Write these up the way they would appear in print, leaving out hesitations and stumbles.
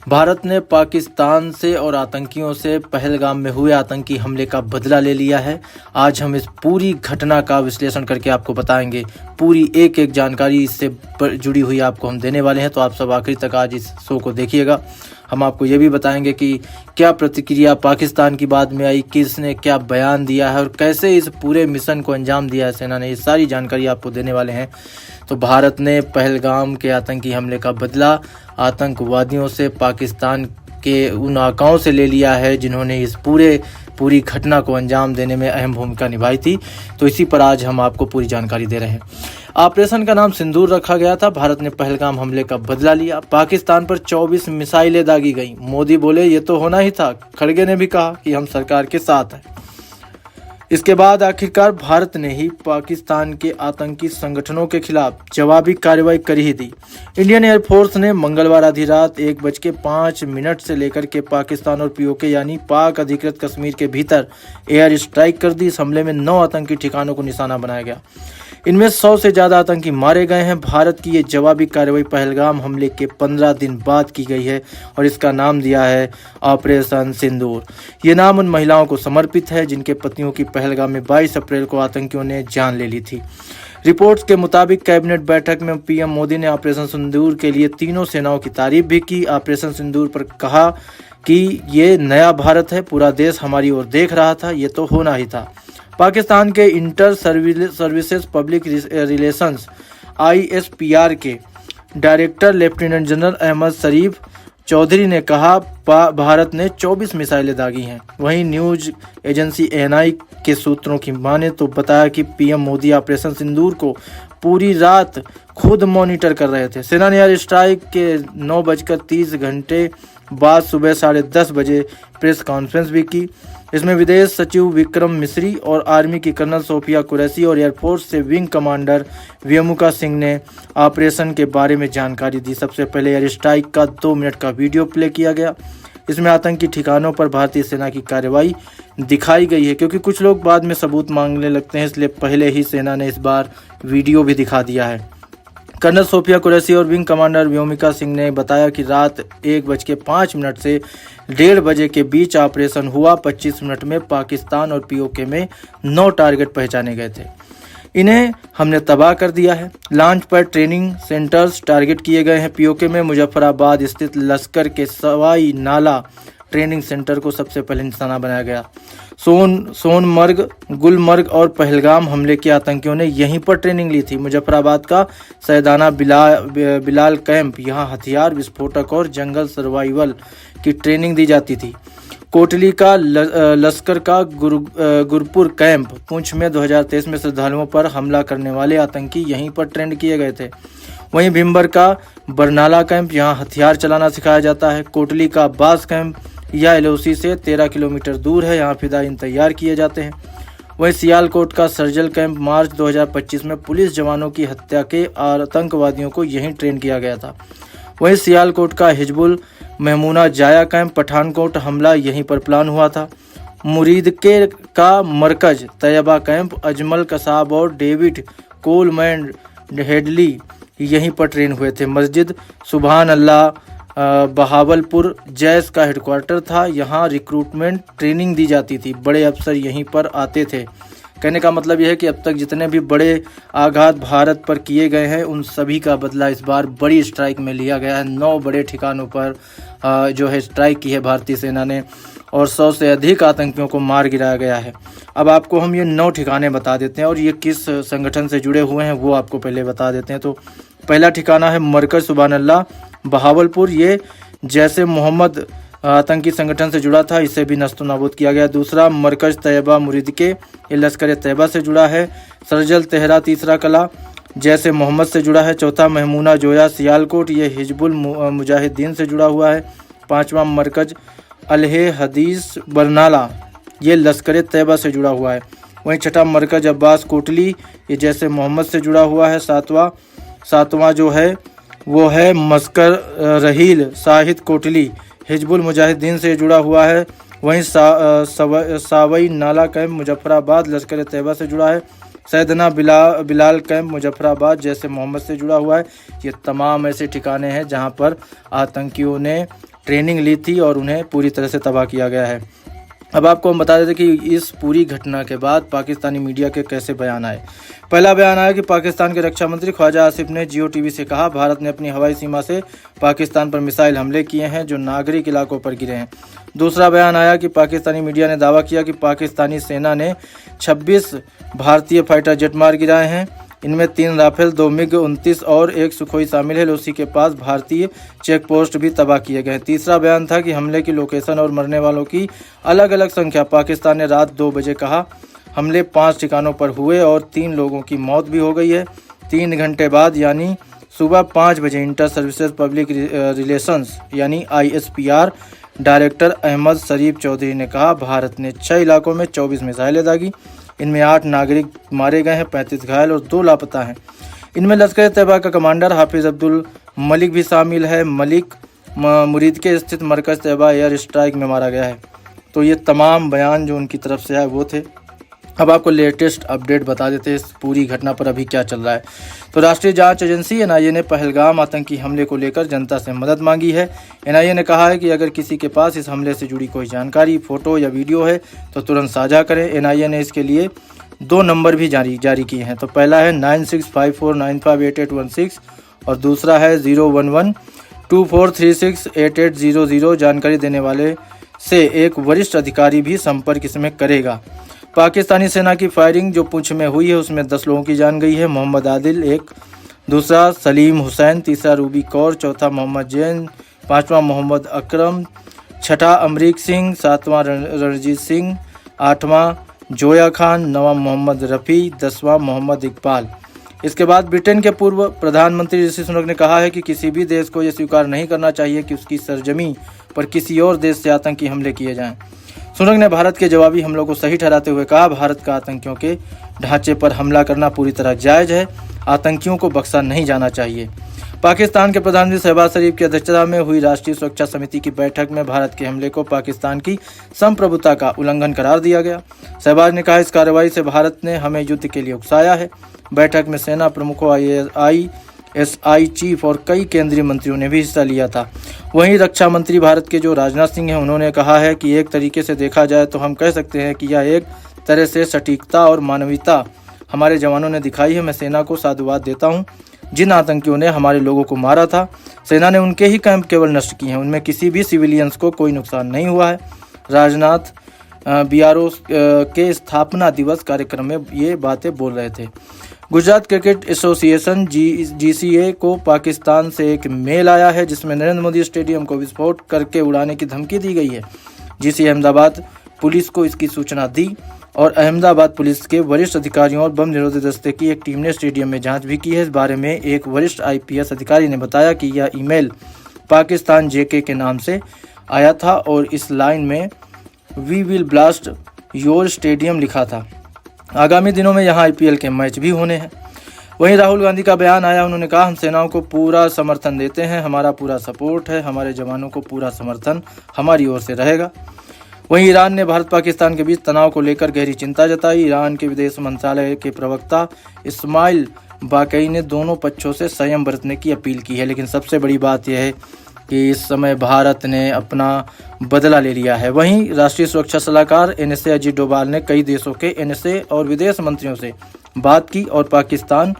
भारत ने पाकिस्तान से और आतंकियों से पहलगाम में हुए आतंकी हमले का बदला ले लिया है। आज हम इस पूरी घटना का विश्लेषण करके आपको बताएंगे। पूरी एक एक जानकारी इससे जुड़ी हुई आपको हम देने वाले हैं, तो आप सब आखिर तक आज इस शो को देखिएगा। हम आपको ये भी बताएंगे कि क्या प्रतिक्रिया पाकिस्तान की बाद में आई, किसने क्या बयान दिया है और कैसे इस पूरे मिशन को अंजाम दिया है सेना ने। ये सारी जानकारी आपको देने वाले हैं। तो भारत ने पहलगाम के आतंकी हमले का बदला आतंकवादियों से, पाकिस्तान के उन आकाओं से ले लिया है जिन्होंने इस पूरी घटना को अंजाम देने में अहम भूमिका निभाई थी। तो इसी पर आज हम आपको पूरी जानकारी दे रहे हैं। ऑपरेशन का नाम सिंदूर रखा गया था। भारत ने पहलगाम हमले का बदला लिया। पाकिस्तान पर 24 मिसाइलें दागी गई। मोदी बोले ये तो होना ही था। खड़गे ने भी कहा कि हम सरकार के साथ हैं। इसके बाद आखिरकार भारत ने ही पाकिस्तान के आतंकी संगठनों के खिलाफ जवाबी कार्रवाई कर ही दी। इंडियन एयरफोर्स ने मंगलवार आधी रात 1:05 से लेकर के पाकिस्तान और पीओके यानी पाक अधिकृत कश्मीर के भीतर एयर स्ट्राइक कर दी। इस हमले में 9 आतंकी ठिकानों को निशाना बनाया गया। इनमें 100 से ज़्यादा आतंकी मारे गए हैं। भारत की ये जवाबी कार्रवाई पहलगाम हमले के 15 दिन बाद की गई है और इसका नाम दिया है ऑपरेशन सिंदूर। ये नाम उन महिलाओं को समर्पित है जिनके पतियों की पहलगाम में 22 अप्रैल को आतंकियों ने जान ले ली थी। रिपोर्ट्स के मुताबिक कैबिनेट बैठक में पीएम मोदी ने ऑपरेशन सिंदूर के लिए तीनों सेनाओं की तारीफ भी की। ऑपरेशन सिंदूर पर कहा कि ये नया भारत है, पूरा देश हमारी ओर देख रहा था, ये तो होना ही था। पाकिस्तान के inter services public relations ISPR के डायरेक्टर लेफ्टिनेंट जनरल अहमद शरीफ चौधरी ने कहा भारत ने 24 मिसाइलें दागी हैं। वहीं न्यूज एजेंसी ANI के सूत्रों की माने तो बताया कि पीएम मोदी ऑपरेशन सिंदूर को पूरी रात खुद मॉनिटर कर रहे थे। सेना ने एयर स्ट्राइक के 9:30 बाद सुबह 10:30 बजे प्रेस कॉन्फ्रेंस भी की। इसमें विदेश सचिव विक्रम मिस्री और आर्मी की कर्नल सोफिया कुरैशी और एयरफोर्स से विंग कमांडर व्योमिका सिंह ने ऑपरेशन के बारे में जानकारी दी। सबसे पहले एयर स्ट्राइक का 2 मिनट का वीडियो प्ले किया गया। इसमें आतंकी ठिकानों पर भारतीय सेना की कार्रवाई दिखाई गई है। क्योंकि कुछ लोग बाद में सबूत मांगने लगते हैं, इसलिए पहले ही सेना ने इस बार वीडियो भी दिखा दिया है। कर्नल सोफिया कुरैशी और विंग कमांडर व्योमिका सिंह ने बताया कि रात 1:05 से 1:30 बजे के बीच ऑपरेशन हुआ। 25 मिनट में पाकिस्तान और पीओके में 9 टारगेट पहचाने गए थे। इन्हें हमने तबाह कर दिया है। Launch pad training centres target किए गए हैं। पीओके में मुजफ्फराबाद स्थित लश्कर के सवाई नाला ट्रेनिंग सेंटर को सबसे पहले निशाना बनाया गया। सोनमर्ग, गुलमर्ग और पहलगाम हमले के आतंकियों ने यहीं पर ट्रेनिंग ली थी। मुजफ्फराबाद का सैदाना बिलाल कैंप, यहाँ हथियार विस्फोटक और जंगल सर्वाइवल की ट्रेनिंग दी जाती थी। कोटली का लश्कर का गुरपुर कैंप, पुंछ में 2023 में श्रद्धालुओं पर हमला करने वाले आतंकी यहीं पर ट्रेंड किए गए थे। वहीं भिम्बर का बरनाला कैंप, यहाँ हथियार चलाना सिखाया जाता है। कोटली का बास कैंप यह LOC से 13 किलोमीटर दूर है, यहाँ फिदायीन तैयार किए जाते हैं। वहीं सियालकोट का सर्जल कैंप, मार्च 2025 में पुलिस जवानों की हत्या के आतंकवादियों को यहीं ट्रेन किया गया था। वहीं सियालकोट का हिजबुल महमूना जाया कैंप, पठानकोट हमला यहीं पर प्लान हुआ था। मुरीदके का मरकज तैयबा कैंप, अजमल कसाब और डेविड कोलमैन हेडली यहीं पर ट्रेन हुए थे। मस्जिद सुभान अल्लाह बहावलपुर जैश का हेडक्वार्टर था, यहाँ रिक्रूटमेंट ट्रेनिंग दी जाती थी। बड़े अफसर यहीं पर आते थे। कहने का मतलब यह है कि अब तक जितने भी बड़े आघात भारत पर किए गए हैं उन सभी का बदला इस बार बड़ी स्ट्राइक में लिया गया है। 9 बड़े ठिकानों पर जो है स्ट्राइक की है भारतीय सेना ने और 100 से अधिक आतंकियों को मार गिराया गया है। अब आपको हम ये 9 ठिकाने बता देते हैं और ये किस संगठन से जुड़े हुए हैं वो आपको पहले बता देते हैं। तो पहला ठिकाना है मरकज सुभान अल्लाह बहावलपुर, ये जैसे मोहम्मद आतंकी संगठन से जुड़ा था, इसे भी नस्तो नाबूद किया गया। दूसरा मरकज तैयबा मुरीदके, ये लश्कर तैयबा से जुड़ा है। सरजल तेहरा तीसरा कला जैसे मोहम्मद से जुड़ा है। चौथा महमूना जोया सियालकोट, ये हिजबुल मुजाहिदीन से जुड़ा हुआ है। 5वां मरकज अलहे हदीस बरनाला, ये लश्कर तैयबा से जुड़ा हुआ है। वहीं 6ठा मरकज अब्बास कोटली, ये जैसे मोहम्मद से जुड़ा हुआ है। सातवां जो है वो है मस्कर रहील साहिद कोटली, हिजबुल मुजाहिदीन से जुड़ा हुआ है। वहीं सावई नाला कैंप मुजफ्फराबाद लश्कर तैयबा से जुड़ा है। सैदना बिलाल कैंप मुजफ्फराबाद जैसे मोहम्मद से जुड़ा हुआ है। ये तमाम ऐसे ठिकाने हैं जहां पर आतंकियों ने ट्रेनिंग ली थी और उन्हें पूरी तरह से तबाह किया गया है। अब आपको हम बता देते कि इस पूरी घटना के बाद पाकिस्तानी मीडिया के कैसे बयान आए। पहला बयान आया कि पाकिस्तान के रक्षा मंत्री ख्वाजा आसिफ ने जियो टीवी से कहा, भारत ने अपनी हवाई सीमा से पाकिस्तान पर मिसाइल हमले किए हैं जो नागरिक इलाकों पर गिरे हैं। दूसरा बयान आया कि पाकिस्तानी मीडिया ने दावा किया कि पाकिस्तानी सेना ने 26 भारतीय फाइटर जेट मार गिराए हैं। इनमें 3 राफेल, 2 MiG-29 और 1 सुखोई शामिल है। उसी के पास भारतीय चेक पोस्ट भी तबाह किए गए। तीसरा बयान था कि हमले की लोकेशन और मरने वालों की अलग अलग संख्या। पाकिस्तान ने रात 2 बजे कहा, हमले 5 ठिकानों पर हुए और 3 लोगों की मौत भी हो गई है। 3 घंटे बाद यानी सुबह 5 बजे इंटर सर्विसेज पब्लिक रिलेशंस यानी ISPR डायरेक्टर अहमद शरीफ चौधरी ने कहा, भारत ने 6 इलाकों में 24 मिसाइलें दागी। इनमें 8 नागरिक मारे गए हैं, 35 घायल और 2 लापता हैं। इनमें लश्कर तैयबा का कमांडर हाफिज अब्दुल मलिक भी शामिल है। मलिक मुरीद के स्थित मरकज तैयबा एयर स्ट्राइक में मारा गया है। तो ये तमाम बयान जो उनकी तरफ से आए वो थे। अब आपको लेटेस्ट अपडेट बता देते हैं इस पूरी घटना पर अभी क्या चल रहा है। तो राष्ट्रीय जांच एजेंसी NIA ने पहलगाम आतंकी हमले को लेकर जनता से मदद मांगी है। NIA ने कहा है कि अगर किसी के पास इस हमले से जुड़ी कोई जानकारी, फोटो या वीडियो है तो तुरंत साझा करें। NIA ने इसके लिए 2 नंबर भी जारी किए हैं। तो पहला है 9654958816 और दूसरा है 01124368800। जानकारी देने वाले से एक वरिष्ठ अधिकारी भी संपर्क इसमें करेगा। पाकिस्तानी सेना की फायरिंग जो पुंछ में हुई है उसमें 10 लोगों की जान गई है। मोहम्मद आदिल एक, दूसरा सलीम हुसैन, तीसरा रूबी कौर, चौथा मोहम्मद जैन, 5वां मोहम्मद अकरम, 6ठा अमरीक सिंह, 7वां रणजीत सिंह, 8वां जोया खान, 9वां मोहम्मद रफ़ी, 10वां मोहम्मद इकबाल। इसके बाद ब्रिटेन के पूर्व प्रधानमंत्री ऋषि सुनक ने कहा है कि किसी भी देश को यह स्वीकार नहीं करना चाहिए कि उसकी सरजमी पर किसी और देश से आतंकी हमले किए जाएं। सुनक ने भारत के जवाबी हमलों को सही ठहराते हुए कहा, भारत का आतंकियों के ढांचे पर हमला करना पूरी तरह जायज है। आतंकियों को बख्शा नहीं जाना चाहिए। पाकिस्तान के प्रधानमंत्री शहबाज शरीफ की अध्यक्षता में हुई राष्ट्रीय सुरक्षा समिति की बैठक में भारत के हमले को पाकिस्तान की संप्रभुता का उल्लंघन करार दिया गया। शहबाज ने कहा, इस कार्रवाई से भारत ने हमें युद्ध के लिए उकसाया है। बैठक में सेना प्रमुखों, ISI चीफ और कई केंद्रीय मंत्रियों ने भी हिस्सा लिया था। वहीं रक्षा मंत्री भारत के जो राजनाथ सिंह हैं, उन्होंने कहा है कि एक तरीके से देखा जाए तो हम कह सकते हैं कि यह एक तरह से सटीकता और मानवीयता हमारे जवानों ने दिखाई है। मैं सेना को साधुवाद देता हूं। जिन आतंकियों ने हमारे लोगों को मारा था, सेना ने उनके ही कैंप केवल नष्ट किए हैं। उनमें किसी भी सिविलियंस को कोई नुकसान नहीं हुआ है। राजनाथ BRO के स्थापना दिवस कार्यक्रम में ये बातें बोल रहे थे। गुजरात क्रिकेट एसोसिएशन GCA को पाकिस्तान से एक मेल आया है जिसमें नरेंद्र मोदी स्टेडियम को विस्फोट करके उड़ाने की धमकी दी गई है। GCA अहमदाबाद पुलिस को इसकी सूचना दी और अहमदाबाद पुलिस के वरिष्ठ अधिकारियों और बम निरोधी दस्ते की एक टीम ने स्टेडियम में जांच भी की है। इस बारे में एक वरिष्ठ IPS अधिकारी ने बताया कि यह ईमेल पाकिस्तान JK के नाम से आया था और इस लाइन में we will blast your stadium लिखा था। आगामी दिनों में यहाँ IPL के मैच भी होने हैं। वहीं राहुल गांधी का बयान आया। उन्होंने कहा, हम सेनाओं को पूरा समर्थन देते हैं, हमारा पूरा सपोर्ट है, हमारे जवानों को पूरा समर्थन हमारी ओर से रहेगा। वहीं ईरान ने भारत पाकिस्तान के बीच तनाव को लेकर गहरी चिंता जताई। ईरान के विदेश मंत्रालय के प्रवक्ता इस्माइल बाकई ने दोनों पक्षों से संयम बरतने की अपील की है। लेकिन सबसे बड़ी बात यह है कि इस समय भारत ने अपना बदला ले लिया है। वहीं राष्ट्रीय सुरक्षा सलाहकार NSA अजीत डोभाल ने कई देशों के NSA और विदेश मंत्रियों से बात की और पाकिस्तान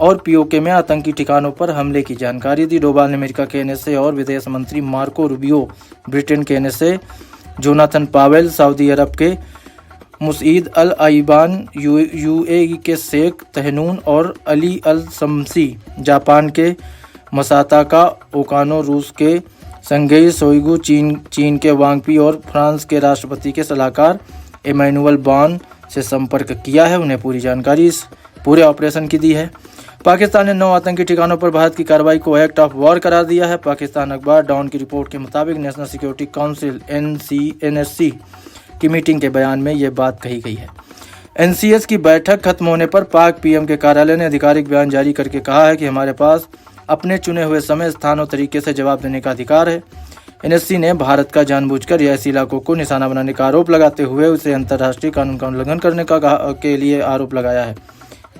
और POK में आतंकी ठिकानों पर हमले की जानकारी दी। डोभाल ने अमेरिका के NSA और विदेश मंत्री मार्को रूबियो, ब्रिटेन के NSA जोनाथन पावेल, सऊदी अरब के मुसईद अल आइबान, UAE के शेख तहनून और अली अल शम्सी, जापान के मसाताका ओकानो, रूस के संगेई सोइगु, चीन के वांगपी और फ्रांस के राष्ट्रपति के सलाहकार इमैनुअल बॉन से संपर्क किया है। उन्हें पूरी जानकारी इस पूरे ऑपरेशन की दी है। पाकिस्तान ने 9 आतंकी ठिकानों पर भारत की कार्रवाई को एक्ट ऑफ वॉर करार दिया है। पाकिस्तान अखबार डॉन की रिपोर्ट के मुताबिक नेशनल सिक्योरिटी काउंसिल NSC की मीटिंग के बयान में ये बात कही गई है। NCS की बैठक खत्म होने पर पाक PM के कार्यालय ने आधिकारिक बयान जारी करके कहा है कि हमारे पास अपने चुने हुए समय, स्थान और तरीके से जवाब देने का अधिकार है। NSC ने भारत का जानबूझकर ऐसे इलाकों को निशाना बनाने का आरोप लगाते हुए उसे अंतर्राष्ट्रीय कानून का उल्लंघन करने के लिए आरोप लगाया है।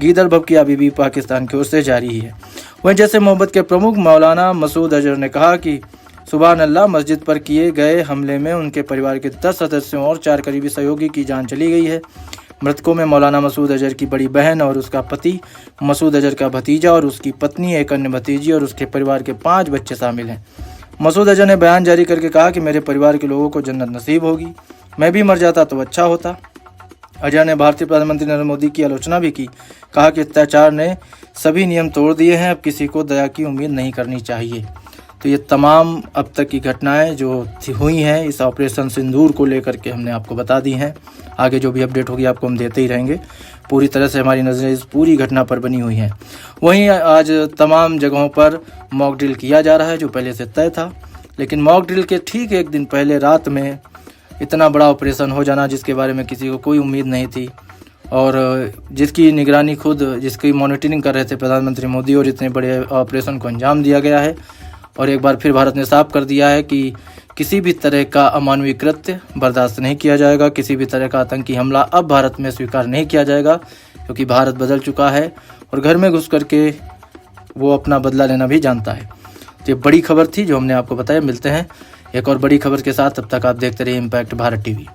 गीदड़ भभकी अभी भी पाकिस्तान की ओर से जारी ही है। वहीं जैसे मोहब्बत के प्रमुख मौलाना मसूद अजहर ने कहा कि सुभान अल्लाह, मस्जिद पर किए गए हमले में उनके परिवार के 10 सदस्यों और 4 करीबी सहयोगी की जान चली गई है। मृतकों में मौलाना मसूद अजहर की बड़ी बहन और उसका पति, मसूद अजहर का भतीजा और उसकी पत्नी, एक अन्य भतीजी और उसके परिवार के 5 बच्चे शामिल हैं। मसूद अजहर ने बयान जारी करके कहा कि मेरे परिवार के लोगों को जन्नत नसीब होगी, मैं भी मर जाता तो अच्छा होता। अजहर ने भारतीय प्रधानमंत्री नरेंद्र मोदी की आलोचना भी की, कहा कि अत्याचार ने सभी नियम तोड़ दिए हैं, अब किसी को दया की उम्मीद नहीं करनी चाहिए। तो ये तमाम अब तक की घटनाएं जो हुई हैं इस ऑपरेशन सिंदूर को लेकर के हमने आपको बता दी हैं। आगे जो भी अपडेट होगी आपको हम देते ही रहेंगे। पूरी तरह से हमारी नज़रें इस पूरी घटना पर बनी हुई हैं। वहीं आज तमाम जगहों पर मॉक ड्रिल किया जा रहा है, जो पहले से तय था, लेकिन मॉक ड्रिल के ठीक एक दिन पहले रात में इतना बड़ा ऑपरेशन हो जाना, जिसके बारे में किसी को कोई उम्मीद नहीं थी और जिसकी निगरानी खुद, जिसकी मॉनिटरिंग कर रहे थे प्रधानमंत्री मोदी, और इतने बड़े ऑपरेशन को अंजाम दिया गया है। और एक बार फिर भारत ने साफ कर दिया है कि किसी भी तरह का अमानवीय कृत्य बर्दाश्त नहीं किया जाएगा, किसी भी तरह का आतंकी हमला अब भारत में स्वीकार नहीं किया जाएगा, क्योंकि भारत बदल चुका है और घर में घुस करके वो अपना बदला लेना भी जानता है। तो ये बड़ी खबर थी जो हमने आपको बताया। मिलते हैं एक और बड़ी खबर के साथ, तब तक आप देखते रहिए इम्पैक्ट भारत टीवी।